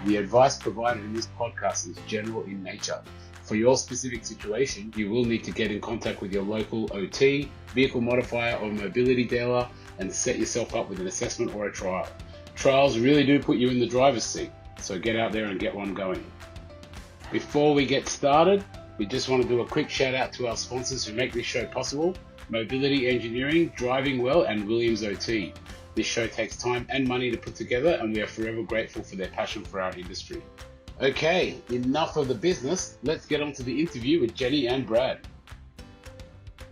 The advice provided in this podcast is general in nature. For your specific situation, you will need to get in contact with your local OT, vehicle modifier or mobility dealer and set yourself up with an assessment or a trial. Trials really do put you in the driver's seat, so get out there and get one going. Before we get started, we just want to do a quick shout out to our sponsors who make this show possible: Mobility Engineering, Driving Well, and Williams OT. This show takes time and money to put together, and we are forever grateful for their passion for our industry. Okay, enough of the business. Let's get on to the interview with Jenny and Brad.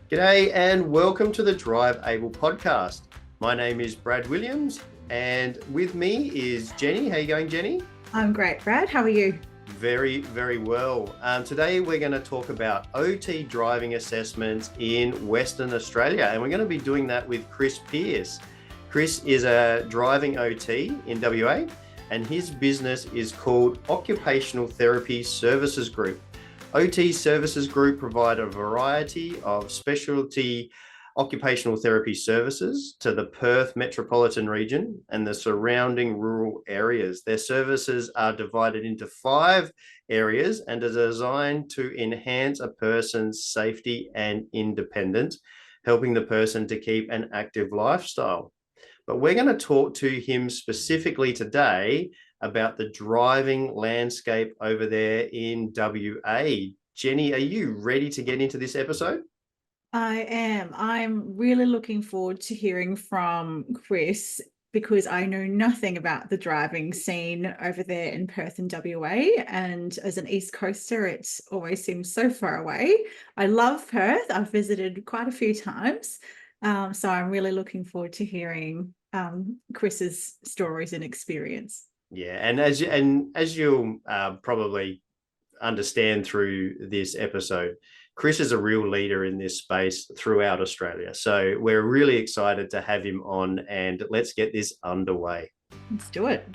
G'day and welcome to the Drive Able podcast. My name is Brad Williams and with me is Jenny. How are you going, Jenny? I'm great, Brad. How are you? Very, very well. Today we're going to talk about OT driving assessments in Western Australia, and we're going to be doing that with Chris Pearce. Chris is a driving OT in WA, and his business is called Occupational Therapy Services Group. OT Services Group provide a variety of specialty occupational therapy services to the Perth metropolitan region and the surrounding rural areas. Their services are divided into 5 areas and are designed to enhance a person's safety and independence, helping the person to keep an active lifestyle. But we're going to talk to him specifically today about the driving landscape over there in WA. Jenny, are you ready to get into this episode? I am. I'm really looking forward to hearing from Chris because I know nothing about the driving scene over there in Perth and WA. And as an East Coaster, it always seems so far away. I love Perth. I've visited quite a few times. So I'm really looking forward to hearing Chris's stories and experience. Yeah, and as you'll probably understand through this episode, Chris is a real leader in this space throughout Australia. So we're really excited to have him on, and let's get this underway. Let's do it.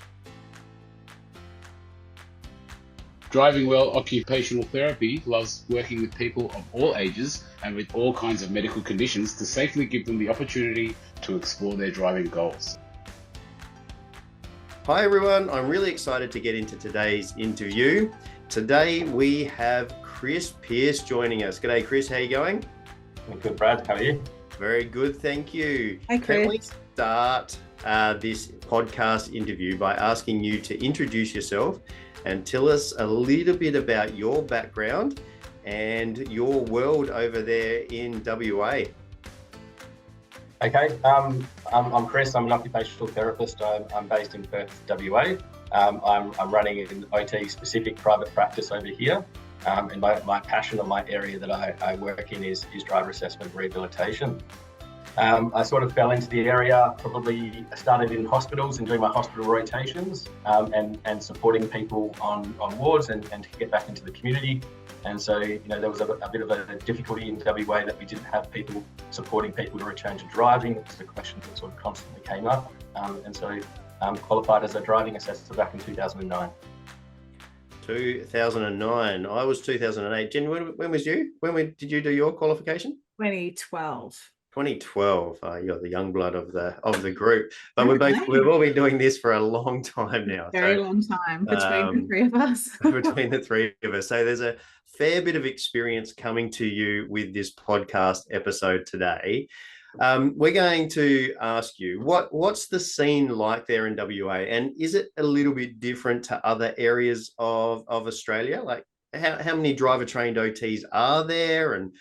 Driving Well Occupational Therapy loves working with people of all ages and with all kinds of medical conditions to safely give them the opportunity to explore their driving goals. Hi everyone, I'm really excited to get into today's interview. Today we have Chris Pearce joining us. G'day Chris, how are you going? I'm good, Brad. How are you? Very good, thank you. Hi Chris. Can we start this podcast interview by asking you to introduce yourself and tell us a little bit about your background and your world over there in WA. Okay, I'm Chris. I'm an occupational therapist. I'm based in Perth, WA. I'm running an OT-specific private practice over here. And my passion or my area that I work in is driver assessment rehabilitation. I sort of fell into the area, probably started in hospitals and doing my hospital rotations and supporting people on wards and to get back into the community. And so, there was a bit of a difficulty in WA that we didn't have people supporting people to return to driving. It was the question that sort of constantly came up. And so qualified as a driving assessor back in 2009. 2009. I was 2008. Jen, when was you? When did you do your qualification? 2012. 2012. You're the young blood of the group. But we've all been doing this for a long time now. Very long time between the three of us. Between the three of us. So there's a fair bit of experience coming to you with this podcast episode today. We're going to ask you, what's the scene like there in WA? And is it a little bit different to other areas of Australia? Like how many driver trained OTs are there, and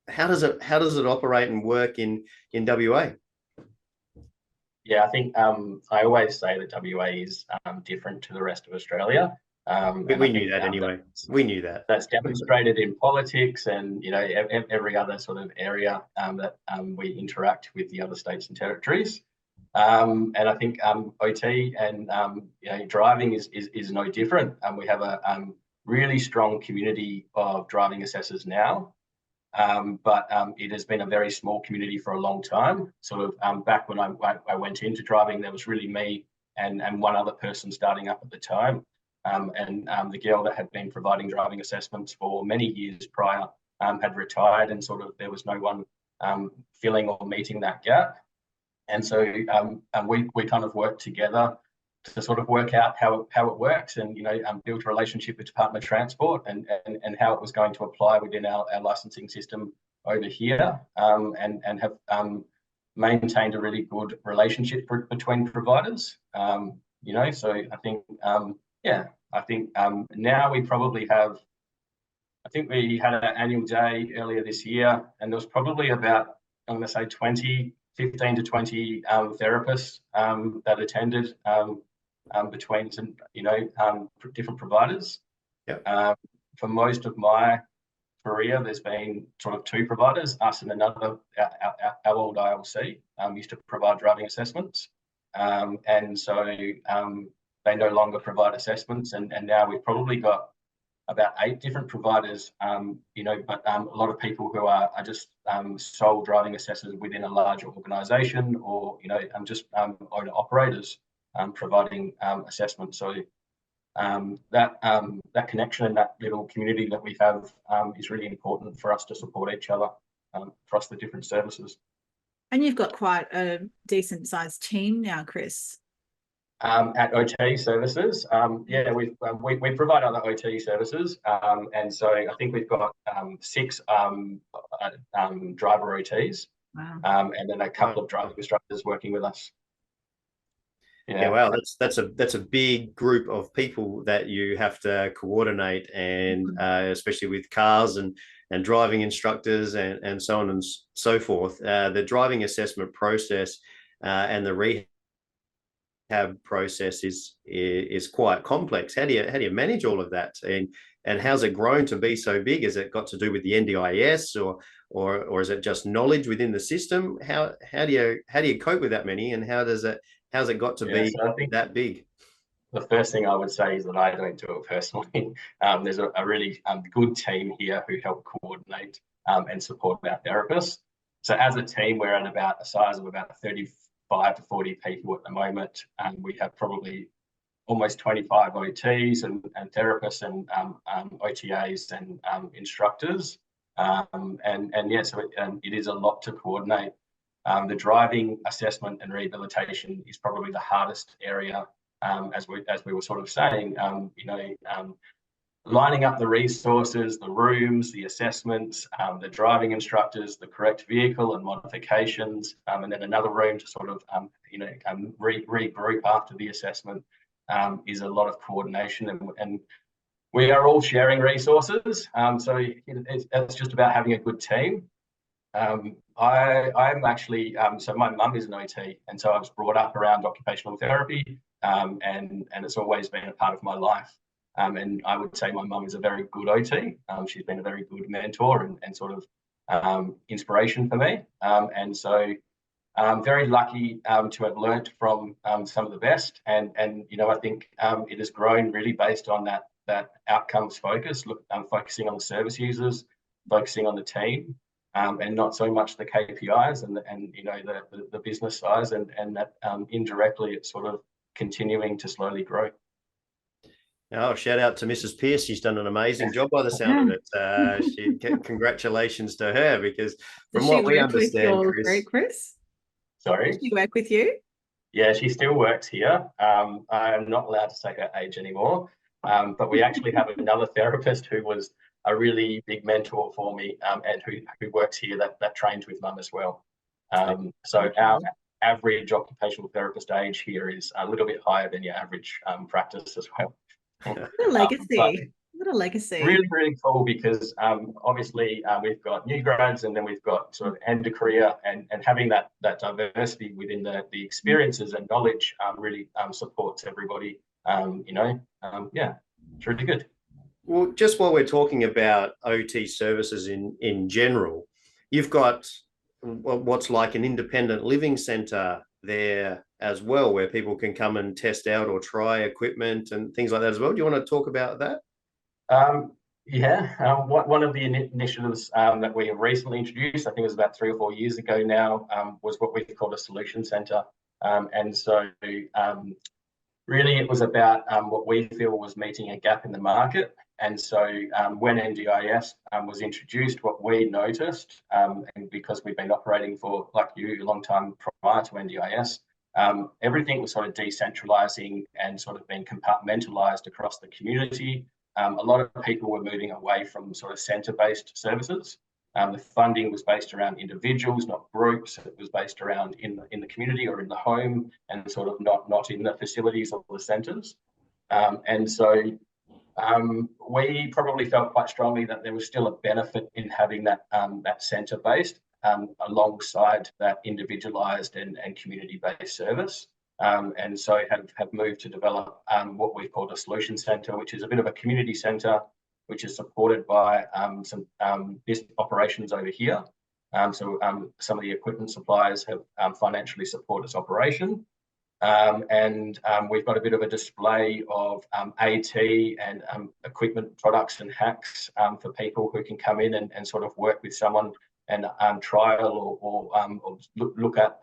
how does it operate and work in WA? Yeah, I think I always say that WA is different to the rest of Australia. We knew that anyway. We knew that. That's demonstrated in politics and every other sort of area that we interact with the other states and territories. And I think OT and driving is no different. We have a really strong community of driving assessors now, but it has been a very small community for a long time. Sort of back when I went into driving, there was really me and one other person starting up at the time. And the girl that had been providing driving assessments for many years prior had retired, and sort of there was no one filling or meeting that gap. And so we kind of worked together to sort of work out how it works, and build a relationship with Department of Transport and how it was going to apply within our licensing system over here, and have maintained a really good relationship between providers. So I think now we probably have. I think we had an annual day earlier this year, and there was probably about, I'm going to say 15 to 20 therapists that attended between some, different providers. Yep. For most of my career, there's been sort of two providers, us and another, our old ILC, used to provide driving assessments. And so they no longer provide assessments, and now we've probably got about 8 different providers, but a lot of people who are just sole driving assessors within a larger organisation, or just owner operators providing assessments. So that connection and that little community that we have is really important for us to support each other across the different services. And you've got quite a decent sized team now, Chris. At OT services, we provide other OT services, and so I think we've got 6 driver OTs, wow. And then a couple of driving instructors working with us. Yeah, wow, that's a big group of people that you have to coordinate, and especially with cars and driving instructors and so on and so forth. The driving assessment process and the rehab process is quite complex. How do you manage all of that, and how's it grown to be so big? Has it got to do with the NDIS, or is it just knowledge within the system? How do you cope with that many, and how's it got to be that big? The first thing I would say is that I don't do it personally. There's a really good team here who help coordinate and support our therapists. So as a team, we're at about a size of about 35 to 40 people at the moment, and we have probably almost 25 OTs and therapists and OTAs and instructors, so it is a lot to coordinate. The driving assessment and rehabilitation is probably the hardest area, as we were sort of saying. Lining up the resources, the rooms, the assessments, the driving instructors, the correct vehicle and modifications, and then another room to sort of regroup after the assessment, is a lot of coordination, and we are all sharing resources. So it's just about having a good team. I'm actually so my mum is an OT, and so I was brought up around occupational therapy, and it's always been a part of my life. And I would say my mum is a very good OT. She's been a very good mentor and sort of inspiration for me. And so I'm very lucky to have learnt from some of the best. And I think it has grown really based on that outcomes focus, focusing on the service users, focusing on the team, and not so much the KPIs and the business size, and that indirectly it's sort of continuing to slowly grow. Oh, shout out to Mrs. Pearce. She's done an amazing job by the sound of it. Congratulations to her, because from what we understand, Chris? Sorry? Does she work with you? Yeah, she still works here. I'm not allowed to say her age anymore, but we actually have another therapist who was a really big mentor for me, and who works here that trains with mum as well. So our average occupational therapist age here is a little bit higher than your average practice as well. What a legacy. What a legacy. Really, really cool, because obviously we've got new grads, and then we've got sort of end of career, and having that diversity within the experiences and knowledge really supports everybody. It's really good. Well, just while we're talking about OT services in general, you've got what's like an independent living centre there as well, where people can come and test out or try equipment and things like that as well. Do you want to talk about that? One of the initiatives that we have recently introduced, I think it was about 3 or 4 years ago now, was what we called a solution centre. And so really it was about what we feel was meeting a gap in the market. And so when NDIS was introduced, what we noticed, and because we've been operating for, like you, a long time prior to NDIS, everything was sort of decentralising and sort of being compartmentalised across the community. A lot of people were moving away from sort of centre-based services. The funding was based around individuals, not groups. It was based around in the community or in the home, and sort of not in the facilities or the centres. And so we probably felt quite strongly that there was still a benefit in having that centre-based alongside that individualised and community-based service. And so have moved to develop what we've called a solution centre, which is a bit of a community centre, which is supported by some business operations over here. So some of the equipment suppliers have financially supported its operation. And we've got a bit of a display of AT and equipment products and hacks for people who can come in and sort of work with someone and trial or look at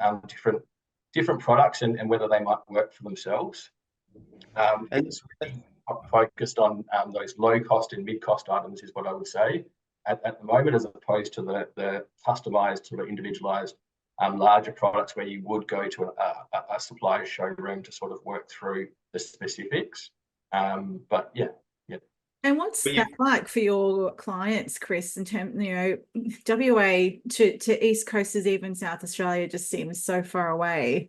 different products and whether they might work for themselves. And it's really focused on those low cost and mid cost items is what I would say at the moment, as opposed to the customised sort of individualised larger products where you would go to a supplier showroom to sort of work through the specifics. But yeah. And what's that like for your clients, Chris, in terms, WA to East Coasters, even South Australia just seems so far away.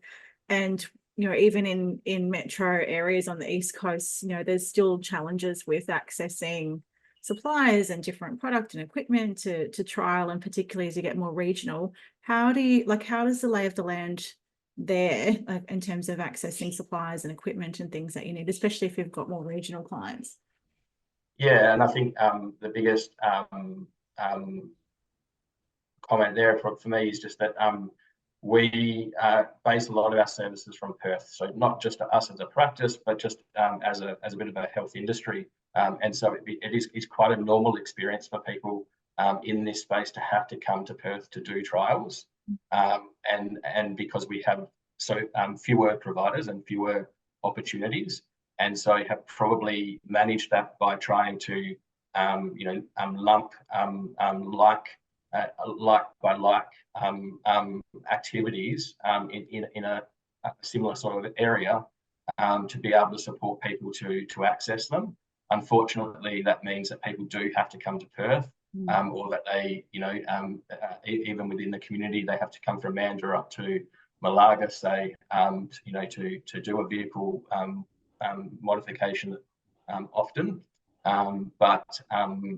And, even in metro areas on the East Coast, there's still challenges with accessing suppliers and different product and equipment to trial, and particularly as you get more regional. How does the lay of the land there, in terms of accessing suppliers and equipment and things that you need, especially if you've got more regional clients? Yeah, and I think the biggest comment there for me is just that we base a lot of our services from Perth. So not just us as a practice, but just as a bit of a health industry. And so it's quite a normal experience for people in this space to have to come to Perth to do trials. And because we have so fewer providers and fewer opportunities. And so have probably managed that by trying to, lump like by like activities in a similar sort of area to be able to support people to access them. Unfortunately, that means that people do have to come to Perth, or that they, even within the community, they have to come from Mandurah up to Malaga, say, to do a vehicle modification often. But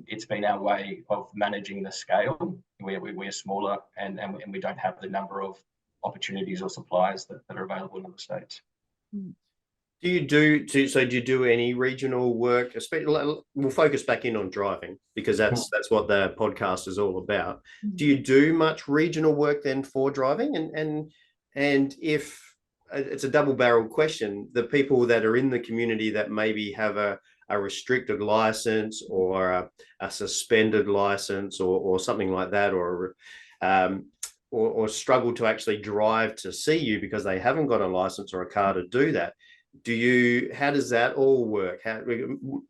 it's been our way of managing the scale. We're smaller and we don't have the number of opportunities or suppliers that are available in the States. Do you do any regional work? Especially, we'll focus back in on driving because that's what the podcast is all about. Do you do much regional work then for driving? And if it's a double-barreled question, the people that are in the community that maybe have a restricted license or a suspended license or something like that, or struggle to actually drive to see you because they haven't got a license or a car to do that. How does that all work?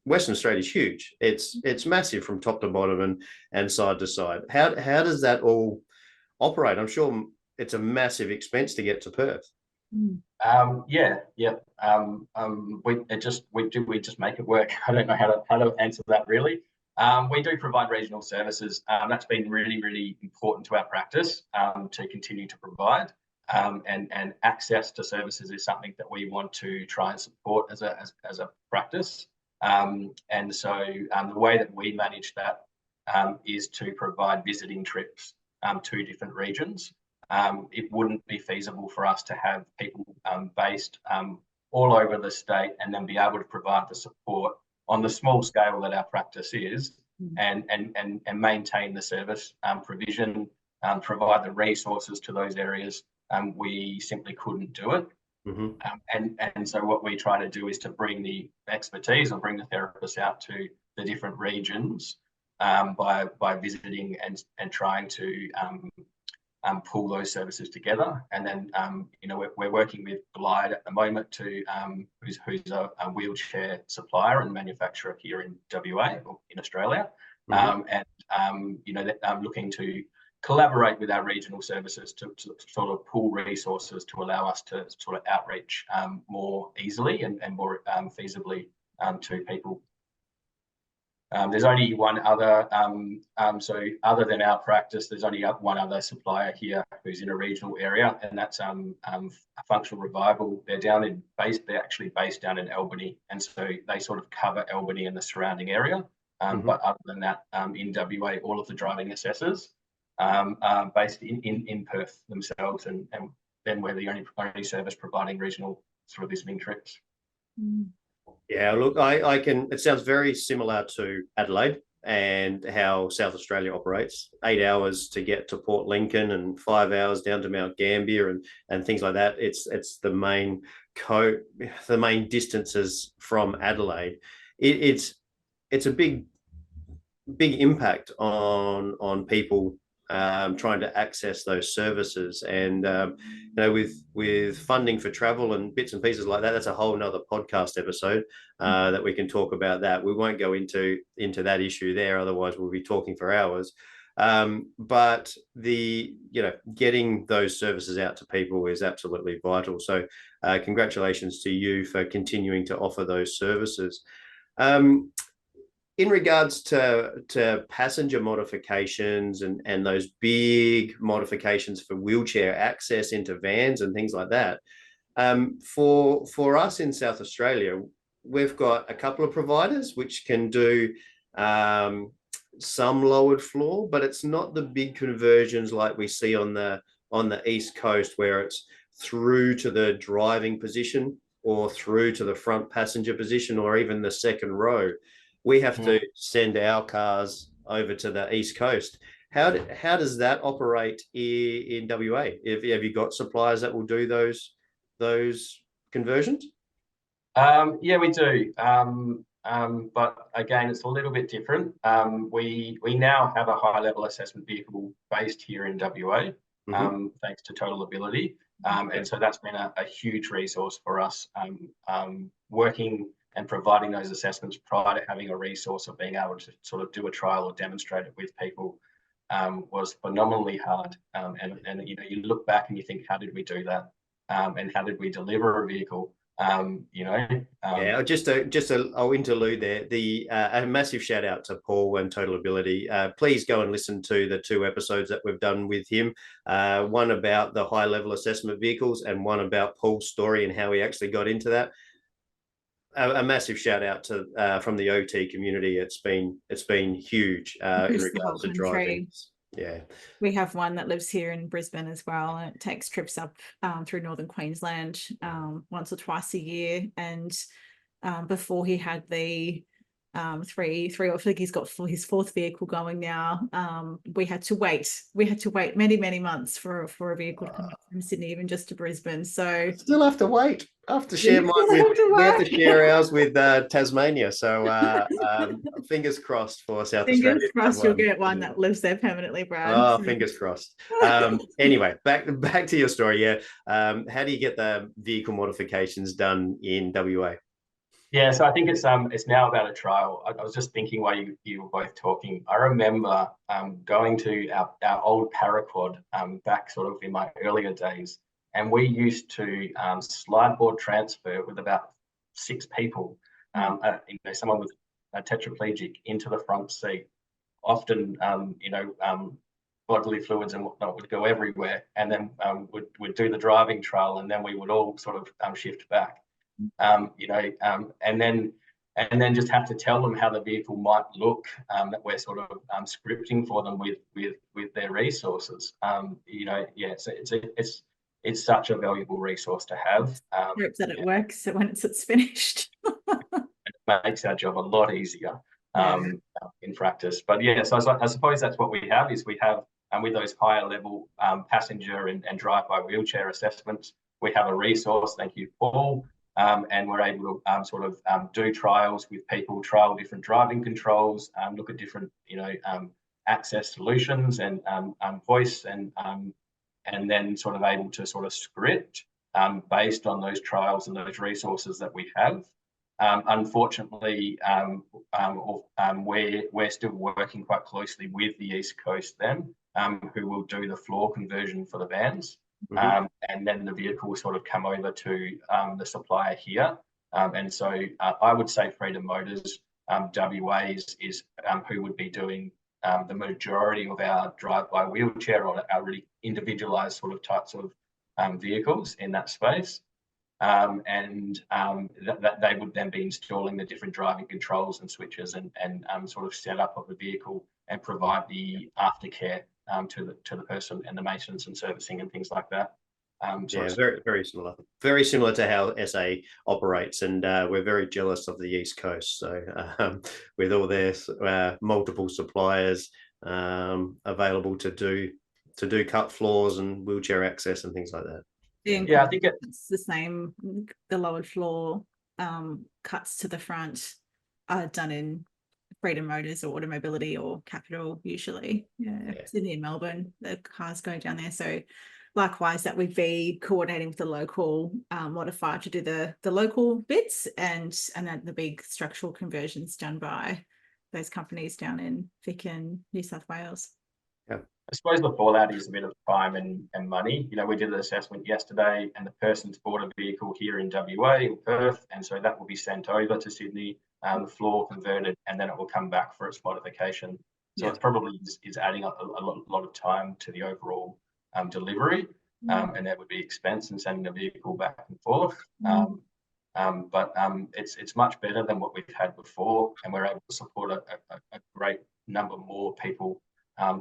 Western Australia is huge. It's massive from top to bottom and side to side. How does that all operate? I'm sure it's a massive expense to get to Perth. We just make it work. I don't know how to answer that really. We do provide regional services. That's been really, really important to our practice to continue to provide. And access to services is something that we want to try and support as a practice. And so the way that we manage that is to provide visiting trips to different regions. It wouldn't be feasible for us to have people based all over the state and then be able to provide the support on the small scale that our practice is, and maintain the service provision, provide the resources to those areas. We simply couldn't do it. And so what we try to do is to bring the expertise or bring the therapists out to the different regions by visiting and trying to pull those services together. And then we're working with Glide at the moment who's a wheelchair supplier and manufacturer here in WA or in Australia. And looking to collaborate with our regional services to sort of pool resources to allow us to sort of outreach more easily and more feasibly to people. There's only one other, so other than our practice, there's only one other supplier here who's in a regional area, and that's Functional Revival. They're actually based down in Albany, and so they sort of cover Albany and the surrounding area. But other than that, in WA, all of the driving assessors are based in Perth themselves, and then we're the only service providing regional sort of visiting trips. Yeah, look, I can, it sounds very similar to Adelaide and how South Australia operates. 8 hours to get to Port Lincoln and 5 hours down to Mount Gambier and things like that. It's the main distances from Adelaide. It's a big impact on people trying to access those services, and with funding for travel and bits and pieces like that, that's a whole nother podcast episode that we can talk about. That we won't go into that issue there, otherwise we'll be talking for hours. But getting those services out to people is absolutely vital. So congratulations to you for continuing to offer those services. In regards to passenger modifications and those big modifications for wheelchair access into vans and things like that, for us in South Australia, we've got a couple of providers which can do some lowered floor, but it's not the big conversions like we see on the East Coast, where it's through to the driving position or through to the front passenger position or even the second row. We have to send our cars over to the East Coast. How does that operate in WA? Have you got suppliers that will do those conversions? Yeah, we do. But again, it's a little bit different. We now have a high-level assessment vehicle based here in WA, thanks to Total Ability. And so that's been a huge resource for us, working and providing those assessments prior to having a resource of being able to sort of do a trial or demonstrate it with people was phenomenally hard. And you look back and you think, how did we do that? And how did we deliver a vehicle? Yeah, I'll interlude there. A massive shout out to Paul and Total Ability. Please go and listen to the 2 episodes that we've done with him. One about the high level assessment vehicles and one about Paul's story and how he actually got into that. A massive shout out to from the OT community. It's been huge in regards to driving. Yeah, we have one that lives here in Brisbane as well, and it takes trips up through northern Queensland once or twice a year. And before he had the three, I think he's got his 4th vehicle going now. We had to wait many months for a vehicle to come up from Sydney, even just to Brisbane. So still have to wait. I have to share we have to share ours with Tasmania. So fingers crossed for South Australia. Fingers crossed you'll get one that lives there permanently, Brad. Oh, fingers crossed. Anyway, back to your story. Yeah. How do you get the vehicle modifications done in WA? Yeah, so I think it's now about a trial. I was just thinking while you were both talking. I remember going to our old paraquad back sort of in my earlier days, and we used to slide board transfer with about 6 people. Someone with a tetraplegic into the front seat. Often, bodily fluids and whatnot would go everywhere, and then would do the driving trial, and then we would all sort of shift back. And then just have to tell them how the vehicle might look, that we're sort of scripting for them with their resources. It's such a valuable resource to have. Hope that it works when it's finished. It makes our job a lot easier in practice. But yeah, so I suppose that's what we have with those higher level passenger and drive-by wheelchair assessments, we have a resource, thank you, Paul, and we're able to do trials with people, trial different driving controls, look at different, access solutions and voice and then sort of able to sort of script based on those trials and those resources that we have. Unfortunately, we're still working quite closely with the East Coast then, who will do the floor conversion for the vans. And then the vehicle will sort of come over to the supplier here. And so I would say Freedom Motors WA is who would be doing the majority of our drive-by-wheelchair or our really individualised sort of types of vehicles in that space. And that they would then be installing the different driving controls and switches and sort of setup of the vehicle and provide the aftercare to the person and the maintenance and servicing and things like that. Yeah, very similar. Very similar to how SA operates, and we're very jealous of the East Coast. So with all their multiple suppliers available to do cut floors and wheelchair access and things like that. Yeah, I think it's the same. The lowered floor cuts to the front are done in Freedom Motors or Automobility or Capital usually. Yeah, Sydney and Melbourne, the cars go down there. So likewise, that would be coordinating with the local modifier to do the local bits, and then the big structural conversions done by those companies down in Vic and New South Wales. Yeah. I suppose before that is a bit of time and money. You know, we did an assessment yesterday and the person's bought a vehicle here in WA, in Perth, and so that will be sent over to Sydney, the floor converted, and then it will come back for its modification. So it probably is adding up a lot of time to the overall delivery, and there would be expense in sending the vehicle back and forth. But it's much better than what we've had before, and we're able to support a great number more people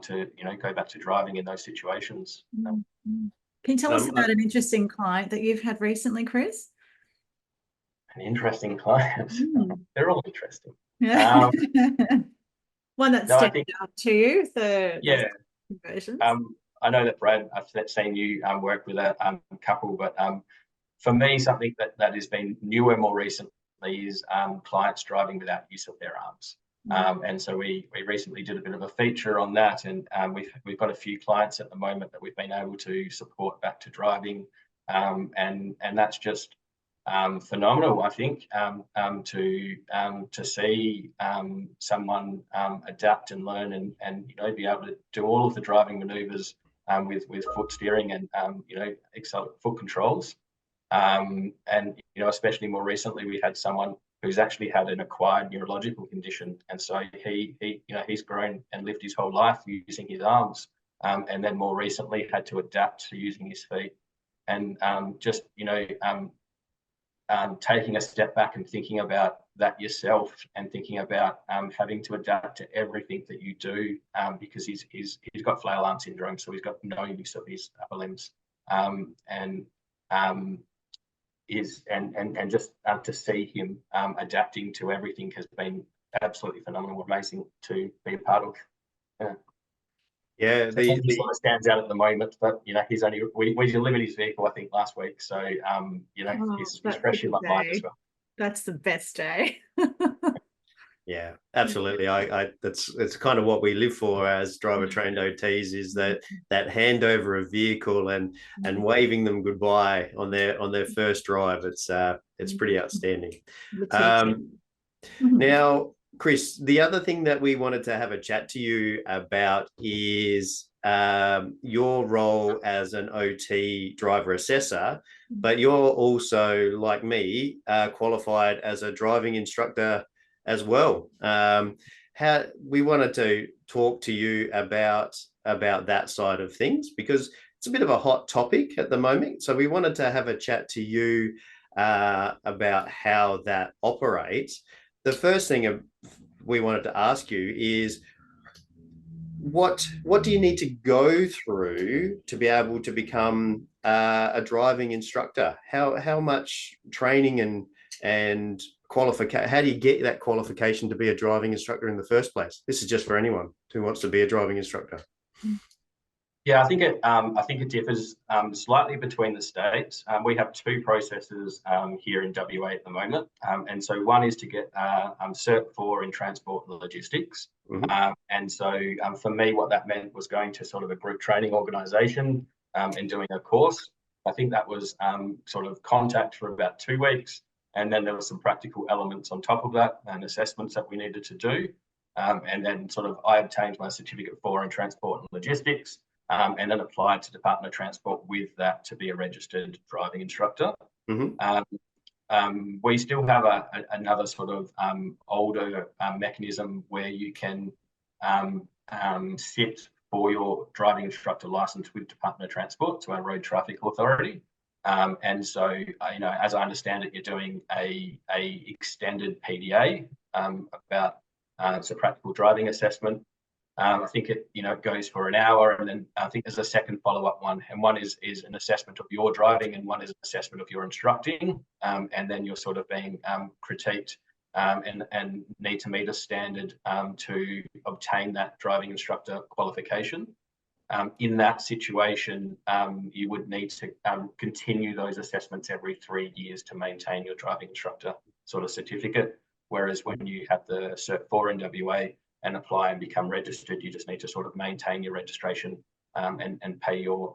to go back to driving in those situations. Can you tell us about an interesting client that you've had recently, Chris? An interesting client. They're all interesting. Yeah. One that stands out to you, the conversions. I know that Brad, I've seen you work with a couple, but for me, something that has been newer more recently is clients driving without use of their arms. And so we recently did a bit of a feature on that, and we've got a few clients at the moment that we've been able to support back to driving, and that's just phenomenal, I think, to see someone adapt and learn and be able to do all of the driving manoeuvres with foot steering and foot controls, and especially more recently we had someone who's actually had an acquired neurological condition, and so he's grown and lived his whole life using his arms, and then more recently had to adapt to using his feet, and taking a step back and thinking about that yourself, and thinking about having to adapt to everything that you do, because he's got flail arm syndrome, so he's got no use of his upper limbs, just to see him adapting to everything has been absolutely phenomenal, amazing to be a part of. He sort of stands out at the moment, but he's only we delivered his vehicle I think last week, so he's fresh in my mind as well. That's the best day. Yeah, absolutely. It's kind of what we live for as driver trained OTs, is that handover of vehicle and waving them goodbye on their first drive. It's pretty outstanding. Now, Chris, the other thing that we wanted to have a chat to you about is your role as an OT driver assessor, but you're also, like me, qualified as a driving instructor as well. How we wanted to talk to you about that side of things, because it's a bit of a hot topic at the moment. So we wanted to have a chat to you about how that operates. The first thing we wanted to ask you is, what do you need to go through to be able to become a driving instructor? How much training and qualification, how do you get that qualification to be a driving instructor in the first place? This is just for anyone who wants to be a driving instructor. Yeah, I think it differs slightly between the states. We have two processes here in WA at the moment, and so one is to get Cert 4 in transport and logistics. And so for me, what that meant was going to sort of a group training organisation and doing a course. I think that was sort of contact for about 2 weeks, And then there were some practical elements on top of that and assessments that we needed to do. And then sort of I obtained my certificate 4 in transport and logistics, and then applied to Department of Transport with that to be a registered driving instructor. We still have another sort of older mechanism where you can sit for your driving instructor license with Department of Transport, to our Road Traffic Authority. And so, as I understand it, you're doing a extended PDA about it's a practical driving assessment. I think it goes for an hour, and then I think there's a second follow-up one, and one is an assessment of your driving, and one is an assessment of your instructing, and then you're sort of being critiqued and need to meet a standard to obtain that driving instructor qualification. In that situation, you would need to continue those assessments every 3 years to maintain your driving instructor sort of certificate. Whereas when you have the Cert 4 in WA and apply and become registered, you just need to sort of maintain your registration and pay your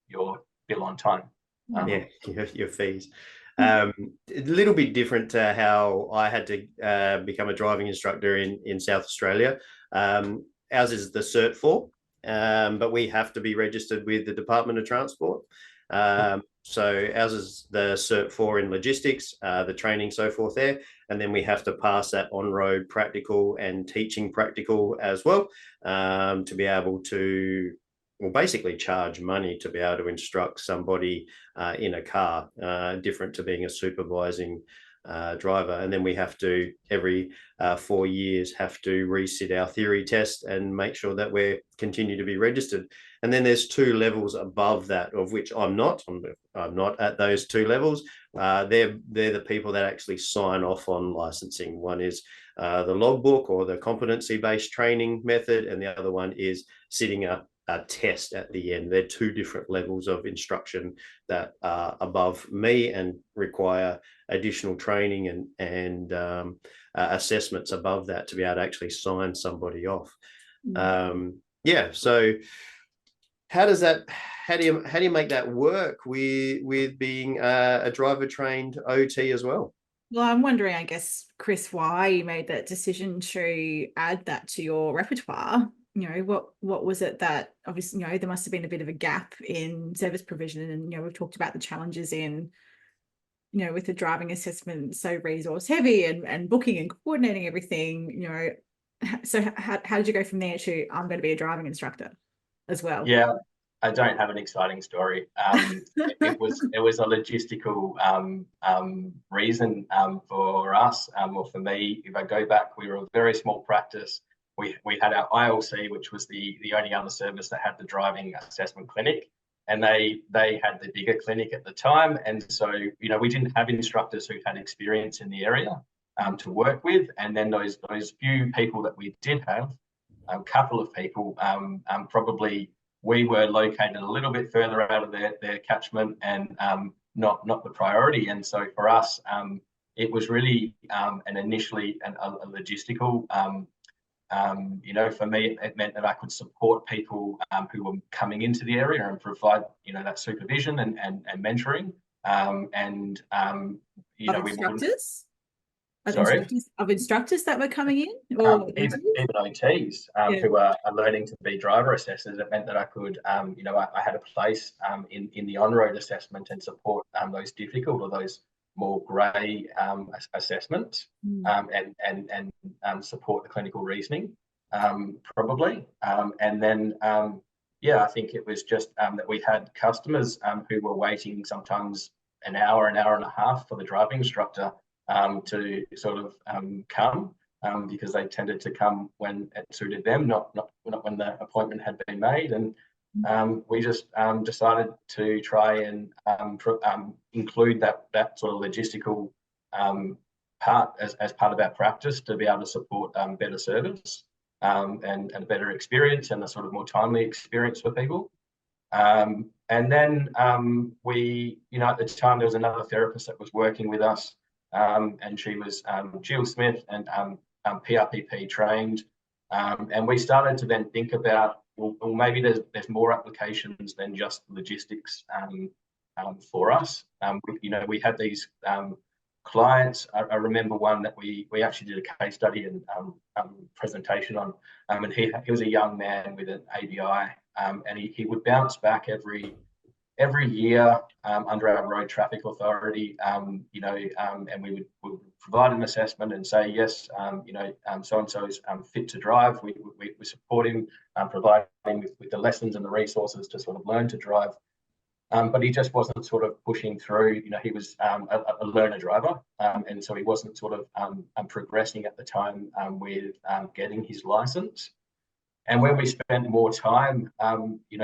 bill on time. Your fees. A little bit different to how I had to become a driving instructor in South Australia. Ours is the Cert 4. But we have to be registered with the Department of Transport. So ours is the Cert 4 in logistics, the training, so forth there. And then we have to pass that on-road practical and teaching practical as well, to be able to, well, basically charge money to be able to instruct somebody in a car, different to being a supervising driver. And then we have to, every 4 years, have to resit our theory test and make sure that we're continue to be registered. And then there's 2 levels above that, of which I'm not at those 2 levels. They're the people that actually sign off on licensing. One is the logbook or the competency-based training method, and the other one is sitting a test at the end. They're 2 different levels of instruction that are above me and require additional training and assessments above that to be able to actually sign somebody off. So how do you make that work with being a driver trained OT as well? Well, I'm wondering, I guess, Chris, why you made that decision to add that to your repertoire. What was it that, obviously, there must have been a bit of a gap in service provision, and we've talked about the challenges in, with the driving assessment so resource heavy and booking and coordinating everything. So how did you go from there to I'm going to be a driving instructor as well? Yeah, I don't have an exciting story. It was a logistical reason for us, or for me. If I go back, we were a very small practice. We had our ILC, which was the only other service that had the driving assessment clinic, and they had the bigger clinic at the time. And so, we didn't have instructors who had experience in the area to work with. And then those few people that we did have, a couple of people, probably we were located a little bit further out of their catchment and not the priority. And so for us, it was really initially a logistical. For me, it meant that I could support people who were coming into the area and provide, that supervision and mentoring. Instructors? Sorry? Of instructors that were coming in? Or even OTs who are learning to be driver assessors. It meant that I could, I had a place in the on-road assessment and support those difficult or those more grey assessments and support the clinical reasoning, probably. And then, I think it was just that we had customers who were waiting sometimes an hour and a half for the driving instructor to sort of come, because they tended to come when it suited them, not when the appointment had been made. And we just decided to try and include that sort of logistical part as part of our practice to be able to support better service and a better experience and a sort of more timely experience for people. And then we, at the time, there was another therapist that was working with us, and she was Jill Smith and PRPP trained. And we started to then think about, well, maybe there's more applications than just logistics for us. We had these clients. I remember one that we actually did a case study and presentation on, and he was a young man with an ABI, and he would bounce back every year under our road traffic authority, and we would provide an assessment and say, yes, so and so is fit to drive. We support him, provide him with the lessons and the resources to sort of learn to drive. But he just wasn't sort of pushing through. He was a learner driver, and so he wasn't sort of progressing at the time with getting his license. And when we spent more time,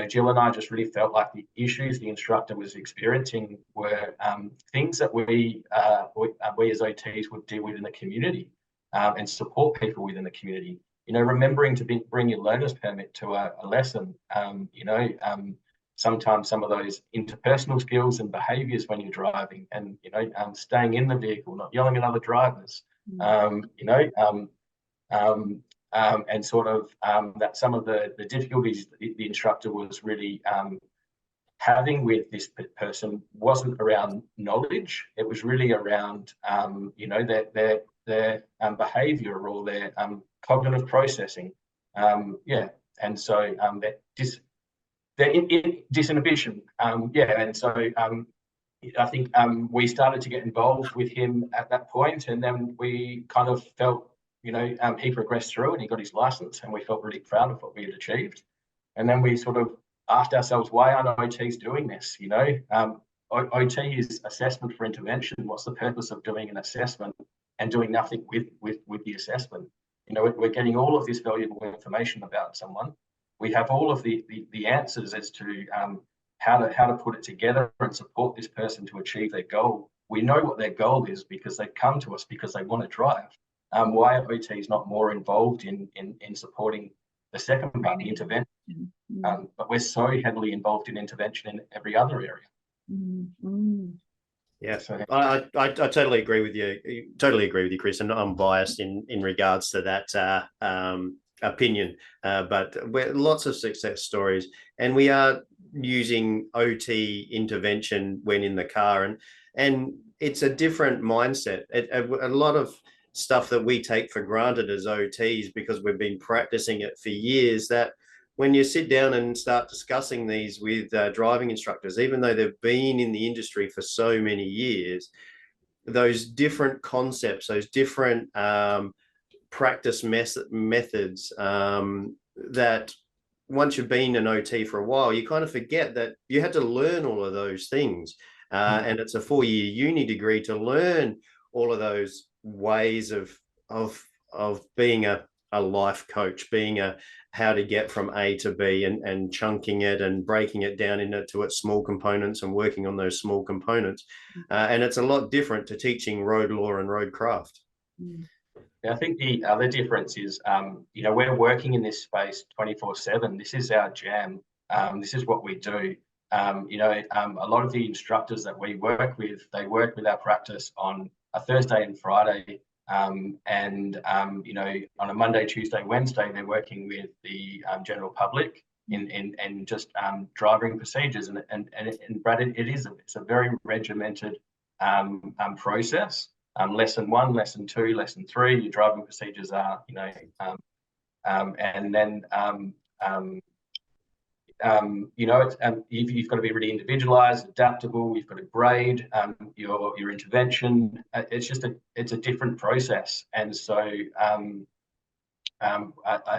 Jill and I just really felt like the issues the instructor was experiencing were things that we as OTs would deal with in the community and support people within the community. Remembering to bring your learner's permit to a lesson, sometimes some of those interpersonal skills and behaviours when you're driving, and staying in the vehicle, not yelling at other drivers, and sort of that some of the difficulties the instructor was really having with this person wasn't around knowledge. It was really around their behaviour or their cognitive processing. And so that their disinhibition. And so I think we started to get involved with him at that point, and then we kind of felt, he progressed through and he got his license, and we felt really proud of what we had achieved. And then we sort of asked ourselves, why aren't OTs doing this? OT is assessment for intervention. What's the purpose of doing an assessment and doing nothing with the assessment? We're getting all of this valuable information about someone. We have all of the answers as to how to put it together and support this person to achieve their goal. We know what their goal is because they've come to us because they want to drive. Why are OTs not more involved in supporting the second part, the intervention? But we're so heavily involved in intervention in every other area. Yeah, I totally agree with you. Totally agree with you, Chris. And I'm biased in regards to that opinion, but we're lots of success stories, and we are using OT intervention when in the car, and it's a different mindset. A lot of stuff that we take for granted as OTs because we've been practicing it for years, that when you sit down and start discussing these with driving instructors, even though they've been in the industry for so many years, those different concepts, those different practice methods, that once you've been an OT for a while, you kind of forget that you had to learn all of those things. And it's a 4-year uni degree to learn all of those ways of being a life coach, being how to get from A to B, and chunking it and breaking it down into its small components and working on those small components. And it's a lot different to teaching road law and road craft. I think the other difference is, we're working in this space 24/7. This is our jam. This is what we do. A lot of the instructors that we work with, they work with our practice on a Thursday and Friday, and on a Monday, Tuesday, Wednesday, they're working with the general public in just driving procedures. And Brad, it's a very regimented process. Lesson 1, lesson 2, lesson 3, your driving procedures are, and then you've got to be really individualized, adaptable. You've got to grade your intervention. It's a different process, and so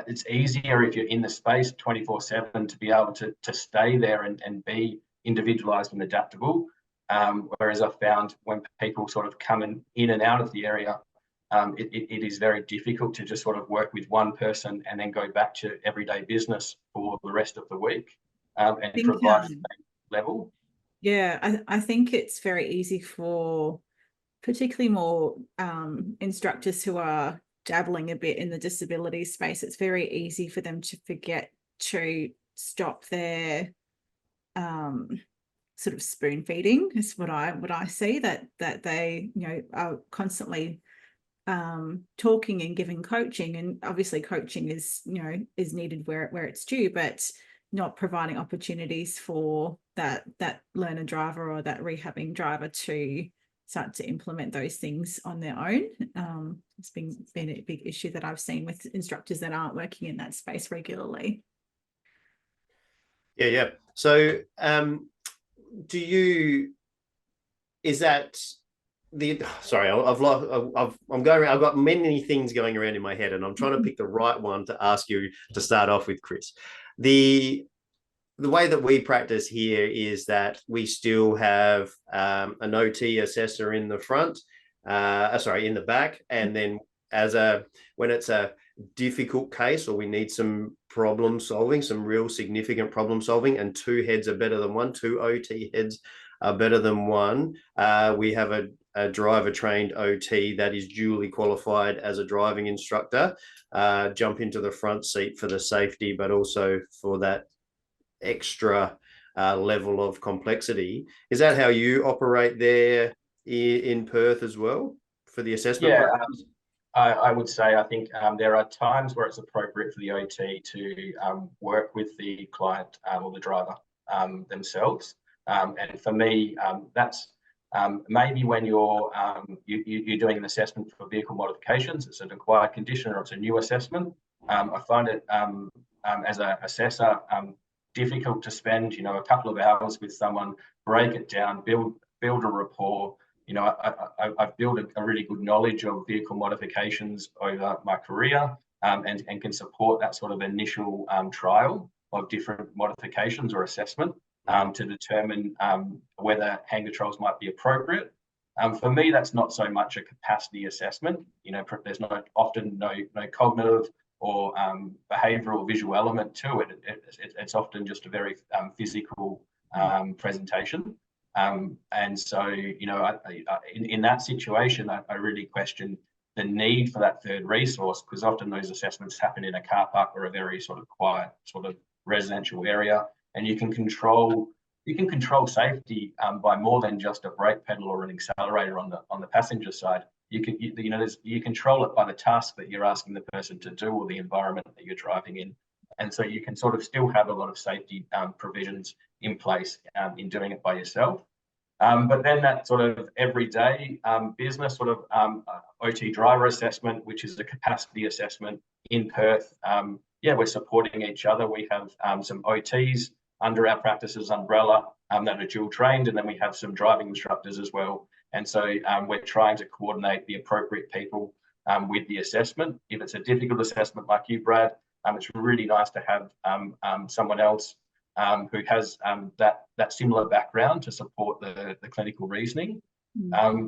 it's easier if you're in the space 24/7 to be able to stay there and be individualized and adaptable. Whereas I've found when people sort of come in and out of the area, it is very difficult to just sort of work with one person and then go back to everyday business for the rest of the week and provide the same level. Yeah, I think it's very easy for particularly more instructors who are dabbling a bit in the disability space. It's very easy for them to forget to stop their sort of spoon feeding is what I see, that they are constantly talking and giving coaching, and obviously coaching is needed where it's due, but not providing opportunities for that learner driver or that rehabbing driver to start to implement those things on their own. It's been a big issue that I've seen with instructors that aren't working in that space regularly. Yeah. So is that sorry, I'm going around, I've got many things going around in my head, and I'm trying to pick the right one to ask you to start off with, Chris. The way that we practice here is that we still have an OT assessor in the front, in the back, and then when it's a difficult case or we need some problem solving, some real significant problem solving, and two heads are better than one, two OT heads are better than one, we have a driver trained OT that is duly qualified as a driving instructor, jump into the front seat for the safety, but also for that extra level of complexity. Is that how you operate there in Perth as well for the assessment? Yeah, I would say I think there are times where it's appropriate for the OT to work with the client or the driver themselves. And for me, that's maybe when you're doing an assessment for vehicle modifications. It's an acquired condition or it's a new assessment. I find it as an assessor difficult to spend, a couple of hours with someone, break it down, build a rapport. I've built a really good knowledge of vehicle modifications over my career, and can support that sort of initial trial of different modifications or assessment to determine whether hand controls might be appropriate. For me, that's not so much a capacity assessment. There's often no cognitive or behavioural visual element to it. It's often just a very physical presentation. And so, in that situation, I really question the need for that third resource, because often those assessments happen in a car park or a very sort of quiet sort of residential area, and you can control safety by more than just a brake pedal or an accelerator on the passenger side. You control it by the task that you're asking the person to do or the environment that you're driving in. And so you can sort of still have a lot of safety provisions in place in doing it by yourself. But then that sort of everyday business sort of OT driver assessment, which is a capacity assessment in Perth. We're supporting each other. We have some OTs under our practice's umbrella that are dual trained, and then we have some driving instructors as well. And so we're trying to coordinate the appropriate people with the assessment. If it's a difficult assessment like you, Brad, it's really nice to have someone else who has that similar background to support the clinical reasoning.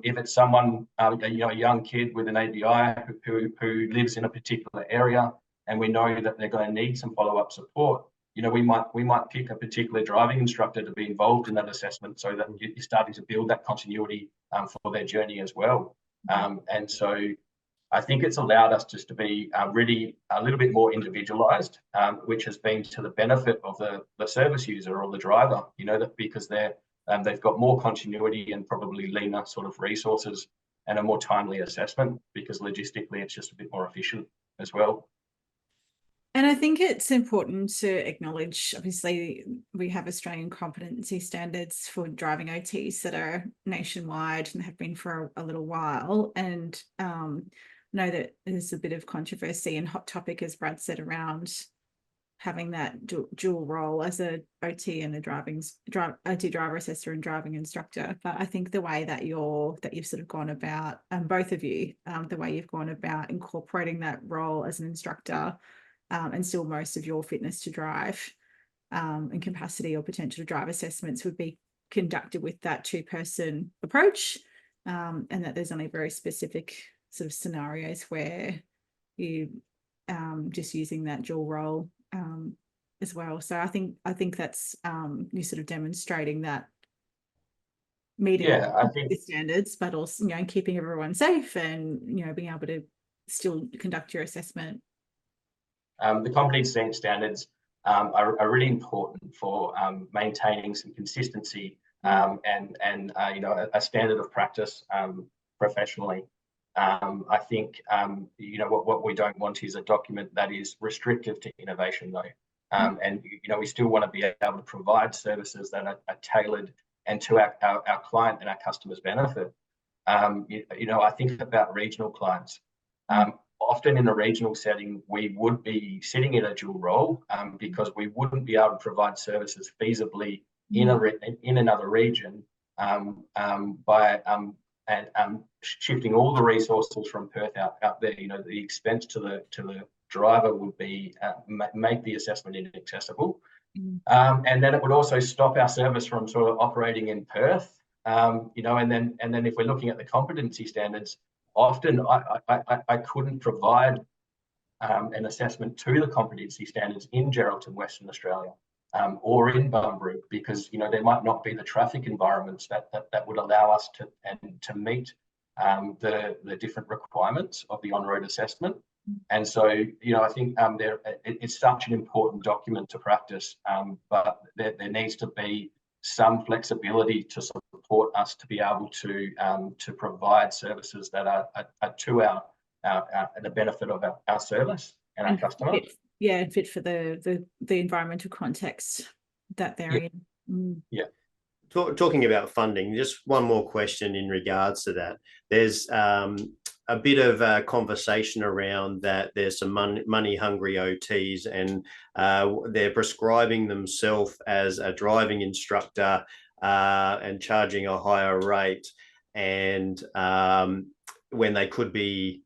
If it's someone, a young kid with an ABI who lives in a particular area, and we know that they're going to need some follow-up support, we might pick a particular driving instructor to be involved in that assessment, so that you're starting to build that continuity for their journey as well. And so I think it's allowed us just to be really a little bit more individualized, which has been to the benefit of the service user or the driver, that because they've got more continuity and probably leaner sort of resources and a more timely assessment, because logistically it's just a bit more efficient as well. And I think it's important to acknowledge, obviously, we have Australian competency standards for driving OTs that are nationwide and have been for a little while. And know that there's a bit of controversy and hot topic, as Brad said, around having that dual role as a OT and a OT driver assessor and driving instructor. But I think the way that you've sort of gone about, both of you, the way you've gone about incorporating that role as an instructor, and still most of your fitness to drive and capacity or potential to drive assessments would be conducted with that two-person approach, and that there's only very specific sort of scenarios where you just using that dual role as well. So I think that's you sort of demonstrating that meeting the standards, but also keeping everyone safe and being able to still conduct your assessment. The competency standards are really important for maintaining some consistency and a standard of practice professionally. I think what we don't want is a document that is restrictive to innovation, though. And we still want to be able to provide services that are tailored and to our client and our customers' benefit. I think about regional clients. Often in a regional setting, we would be sitting in a dual role because we wouldn't be able to provide services feasibly in another region by shifting all the resources from Perth out there. The expense to the driver would be make the assessment inaccessible, and then it would also stop our service from sort of operating in Perth. And then if we're looking at the competency standards, often I couldn't provide an assessment to the competency standards in Geraldton, Western Australia, or in Bunbury, because there might not be the traffic environments that would allow us to meet the different requirements of the on-road assessment. And so I think it's such an important document to practice, but there needs to be some flexibility to support us to be able to provide services that are to the benefit of our service and our customer. Fit for the environmental context that they're in. Yeah. Talking about funding, just one more question in regards to that. There's a bit of a conversation around that there's some money-hungry OTs, and they're prescribing themselves as a driving instructor and charging a higher rate, and when they could be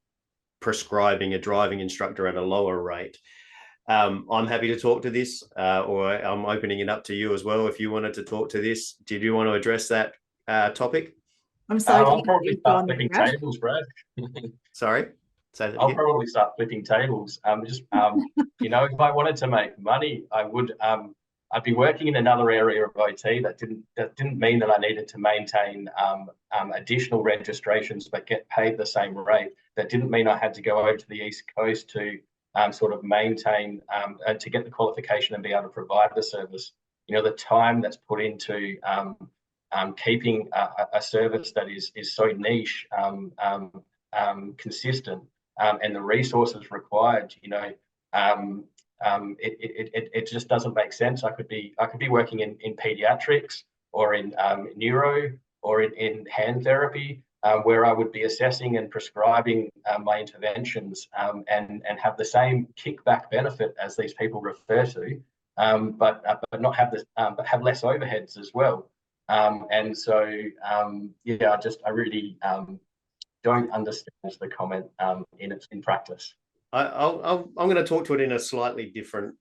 prescribing a driving instructor at a lower rate. I'm happy to talk to this, or I'm opening it up to you as well if you wanted to talk to this. Did you want to address that topic? I'm sorry. I'll probably start flipping tables, Brad. Sorry? I'll probably start flipping tables. If I wanted to make money, I'd be working in another area of OT. That didn't mean that I needed to maintain additional registrations but get paid the same rate. That didn't mean I had to go over to the East Coast to sort of maintain to get the qualification and be able to provide the service. The time that's put into keeping a service that is so niche, consistent, and the resources required, it just doesn't make sense. I could be working in pediatrics or in neuro or in hand therapy, where I would be assessing and prescribing my interventions and have the same kickback benefit as these people refer to, but not have this, but have less overheads as well. And so I really don't understand the comment in practice. I'm going to talk to it in a slightly different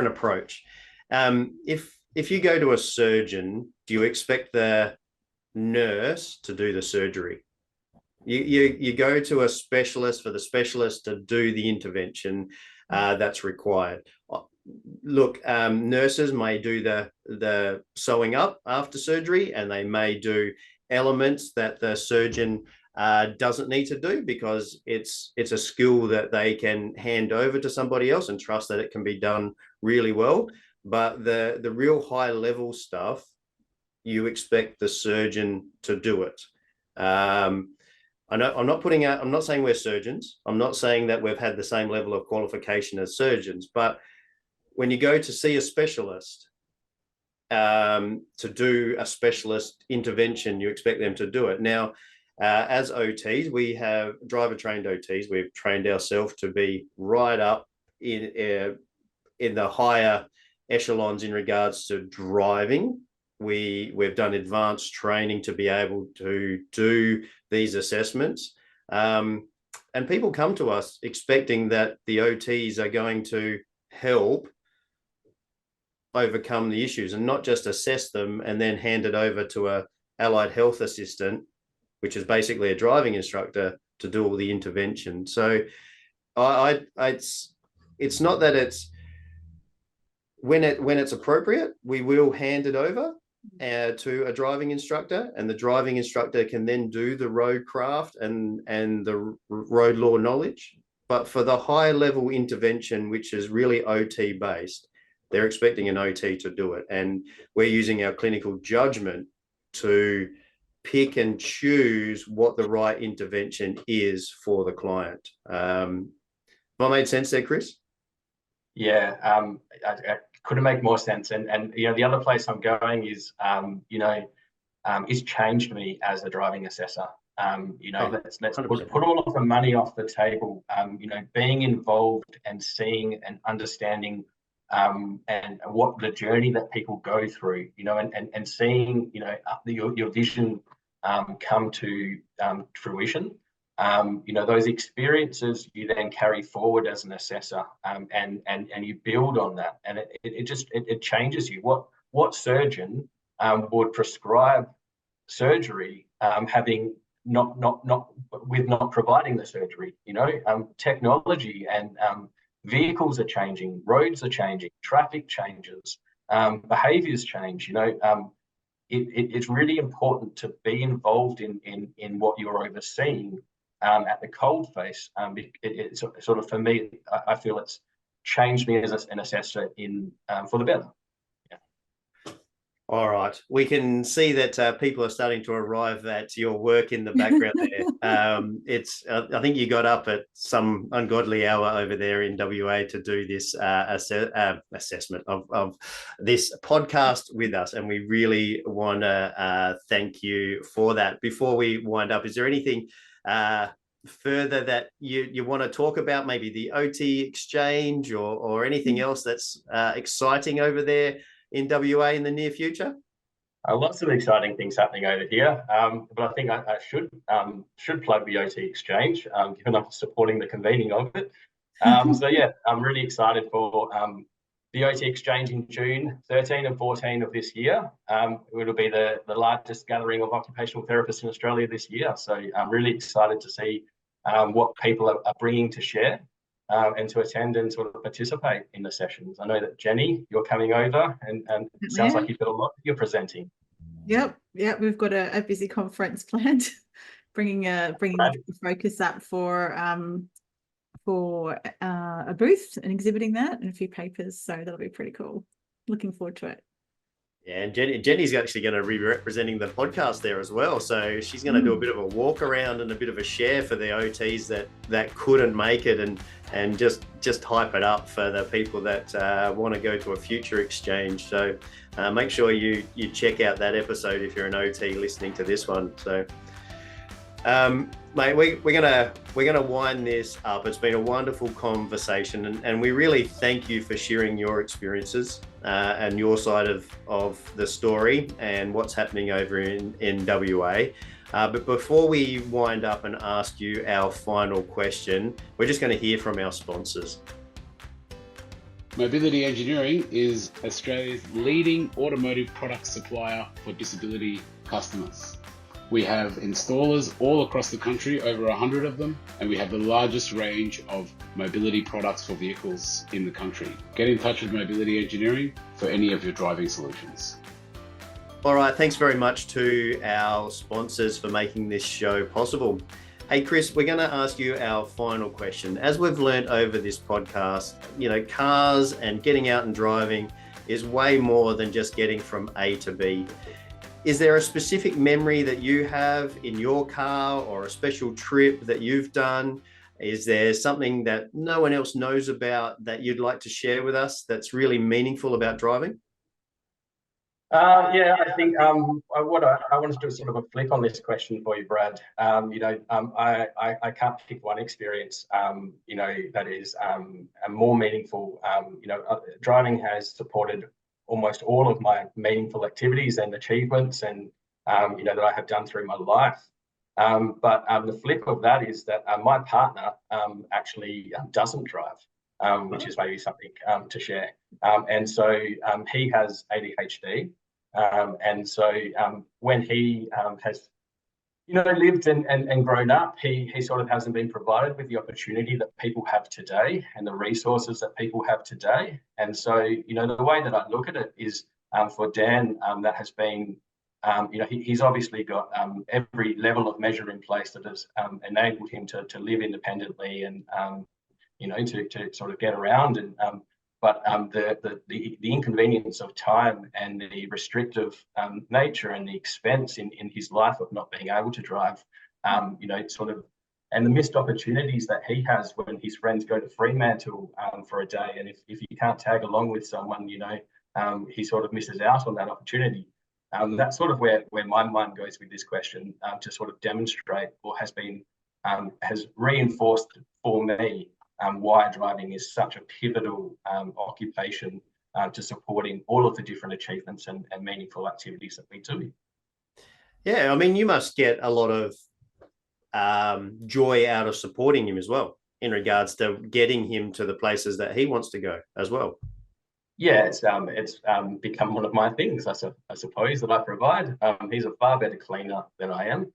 approach. If you go to a surgeon, do you expect the nurse to do the surgery? You go to a specialist for the specialist to do the intervention that's required. Look, nurses may do the sewing up after surgery, and they may do elements that the surgeon doesn't need to do because it's a skill that they can hand over to somebody else and trust that it can be done really well. But the real high level stuff, you expect the surgeon to do it. I'm not saying we're surgeons. I'm not saying that we've had the same level of qualification as surgeons, but when you go to see a specialist to do a specialist intervention, you expect them to do it. Now, as OTs, we have driver-trained OTs. We've trained ourselves to be right up in the higher echelons in regards to driving. We've done advanced training to be able to do these assessments. And people come to us expecting that the OTs are going to help overcome the issues and not just assess them and then hand it over to a allied health assistant, which is basically a driving instructor, to do all the intervention. So it's not that it's when it's appropriate, we will hand it over to a driving instructor, and the driving instructor can then do the road craft and the road law knowledge. But for the high level intervention, which is really OT based, they're expecting an OT to do it. And we're using our clinical judgment to pick and choose what the right intervention is for the client. Have I made sense there, Chris? Yeah, I couldn't make more sense. And the other place I'm going is, it's changed me as a driving assessor. Let's 100%. put all of the money off the table. Being involved and seeing and understanding and what the journey that people go through, and seeing, your vision come to fruition. Those experiences you then carry forward as an assessor, and you build on that, and it changes you. What surgeon would prescribe surgery having not providing the surgery? Technology and vehicles are changing, roads are changing, traffic changes, behaviors change. It's really important to be involved in what you're overseeing at the cold face. It's sort of, for me, I feel it's changed me as an assessor for the better. All right, we can see that people are starting to arrive at your work in the background there. I think you got up at some ungodly hour over there in WA to do this assessment of this podcast with us, and we really want to thank you for that. Before we wind up, is there anything further that you want to talk about, maybe the OT exchange or anything else that's exciting over there in WA in the near future? Lots of exciting things happening over here, but I think I should plug the OT exchange, given I'm supporting the convening of it. So yeah, I'm really excited for the OT exchange in June 13 and 14 of this year. It'll be the largest gathering of occupational therapists in Australia this year. So I'm really excited to see what people are bringing to share. And to attend and sort of participate in the sessions. I know that Jenny, you're coming over, and it sounds like you've got a lot that you're presenting. Yep, we've got a busy conference planned, bringing the focus up for a booth and exhibiting that and a few papers. So that'll be pretty cool. Looking forward to it. Yeah, and Jenny's actually going to be representing the podcast there as well. So she's going to do a bit of a walk around and a bit of a share for the OTs that couldn't make it, and just hype it up for the people that want to go to a future exchange. So make sure you check out that episode if you're an OT listening to this one. So mate, we're gonna wind this up. It's been a wonderful conversation, and we really thank you for sharing your experiences and your side of the story and what's happening over in WA. But before we wind up and ask you our final question, we're just going to hear from our sponsors. Mobility Engineering is Australia's leading automotive product supplier for disability customers. We have installers all across the country, over 100 of them, and we have the largest range of mobility products for vehicles in the country. Get in touch with Mobility Engineering for any of your driving solutions. All right, thanks very much to our sponsors for making this show possible. Hey, Chris, we're going to ask you our final question. As we've learned over this podcast, cars and getting out and driving is way more than just getting from A to B. Is there a specific memory that you have in your car, or a special trip that you've done? Is there something that no one else knows about that you'd like to share with us that's really meaningful about driving? Yeah, I think I want to do sort of a flip on this question for you, Brad. I can't pick one experience, that is more meaningful. Driving has supported almost all of my meaningful activities and achievements, and that I have done through my life. But the flip of that is that my partner actually doesn't drive, which is maybe something to share. And so he has ADHD, and so when he has lived and grown up, he sort of hasn't been provided with the opportunity that people have today and the resources that people have today. And so, the way that I look at it is, for Dan, that has been, he's obviously got every level of measure in place that has enabled him to live independently and, to sort of get around. And but the inconvenience of time and the restrictive nature and the expense in his life of not being able to drive, and the missed opportunities that he has when his friends go to Fremantle for a day, and if you can't tag along with someone, he sort of misses out on that opportunity. That's sort of where my mind goes with this question, to sort of demonstrate, or has reinforced for me why driving is such a pivotal occupation to supporting all of the different achievements and meaningful activities that we do. Yeah, I mean, you must get a lot of joy out of supporting him as well, in regards to getting him to the places that he wants to go as well. Yeah, it's become one of my things, I suppose, that I provide. He's a far better cleaner than I am.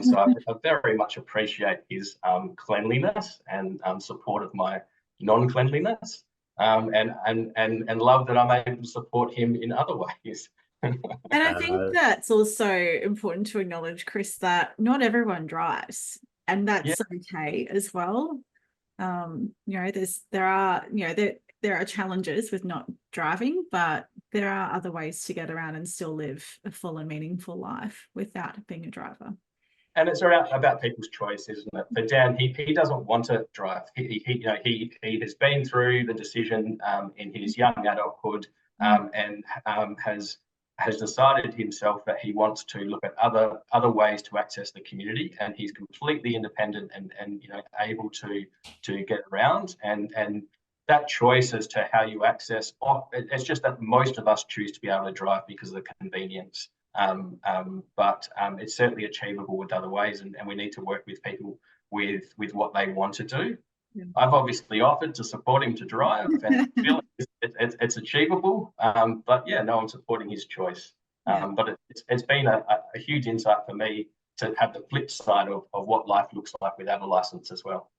So I very much appreciate his cleanliness and support of my non-cleanliness, and love that I'm able to support him in other ways. And I think that's also important to acknowledge, Chris, that not everyone drives, and that's okay as well. There are challenges with not driving, but there are other ways to get around and still live a full and meaningful life without being a driver. And it's about people's choice, isn't it? For Dan, he doesn't want to drive. He has been through the decision in his young adulthood, and has decided himself that he wants to look at other ways to access the community, and he's completely independent and able to get around, and that choice as to how you access, it's just that most of us choose to be able to drive because of the convenience. But it's certainly achievable with other ways, and we need to work with people with what they want to do. Yeah. I've obviously offered to support him to drive, and feel it's achievable. But yeah, no, I'm supporting his choice. But it's been a huge insight for me to have the flip side of what life looks like without a license as well.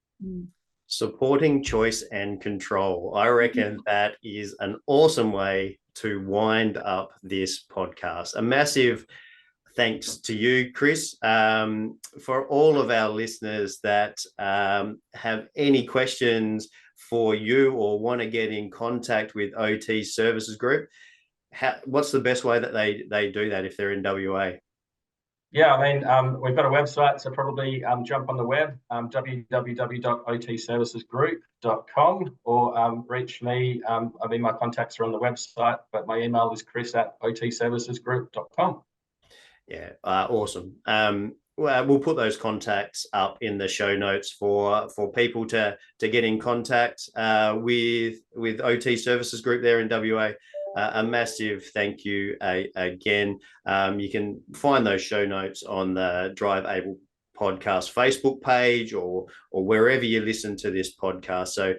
Supporting choice and control. I reckon that is an awesome way to wind up this podcast. A massive thanks to you, Chris. For all of our listeners that have any questions for you or want to get in contact with OT Services Group, what's the best way that they do that if they're in WA? Yeah, I mean, we've got a website, so probably jump on the web, www.otservicesgroup.com, or reach me. I mean, my contacts are on the website, but my email is chris@otservicesgroup.com. Yeah, awesome. We'll put those contacts up in the show notes for people to get in contact with OT Services Group there in WA. A massive thank you again. You can find those show notes on the Drive Able podcast Facebook page or wherever you listen to this podcast. So,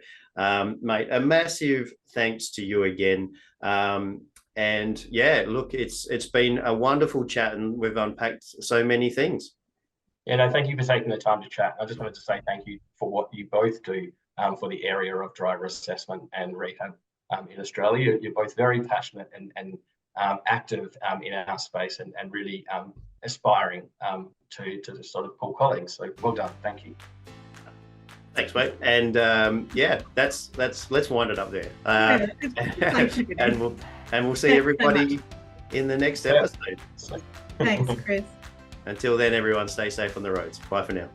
mate, a massive thanks to you again. And yeah, look, it's been a wonderful chat, and we've unpacked so many things. Yeah, no, thank you for taking the time to chat. I just wanted to say thank you for what you both do for the area of driver assessment and rehab. In Australia, you're both very passionate and active in our space, and really aspiring to sort of pull colleagues. So well done, thank you. Thanks, mate. And yeah, let's wind it up there. And we'll see everybody in the next episode. Thanks, Chris. Until then, everyone, stay safe on the roads. Bye for now.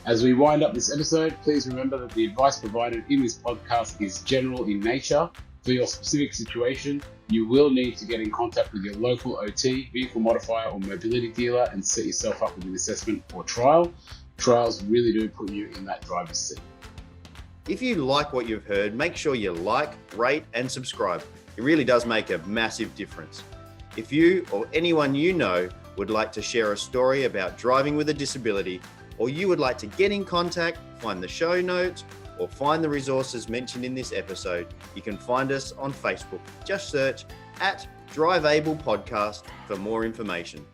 As we wind up this episode, please remember that the advice provided in this podcast is general in nature. For your specific situation, you will need to get in contact with your local OT, vehicle modifier or mobility dealer and set yourself up with an assessment or trial. Trials really do put you in that driver's seat. If you like what you've heard, make sure you like, rate and subscribe. It really does make a massive difference. If you or anyone you know would like to share a story about driving with a disability, or you would like to get in contact, find the show notes, or find the resources mentioned in this episode, you can find us on Facebook. Just search @DriveAblePodcast for more information.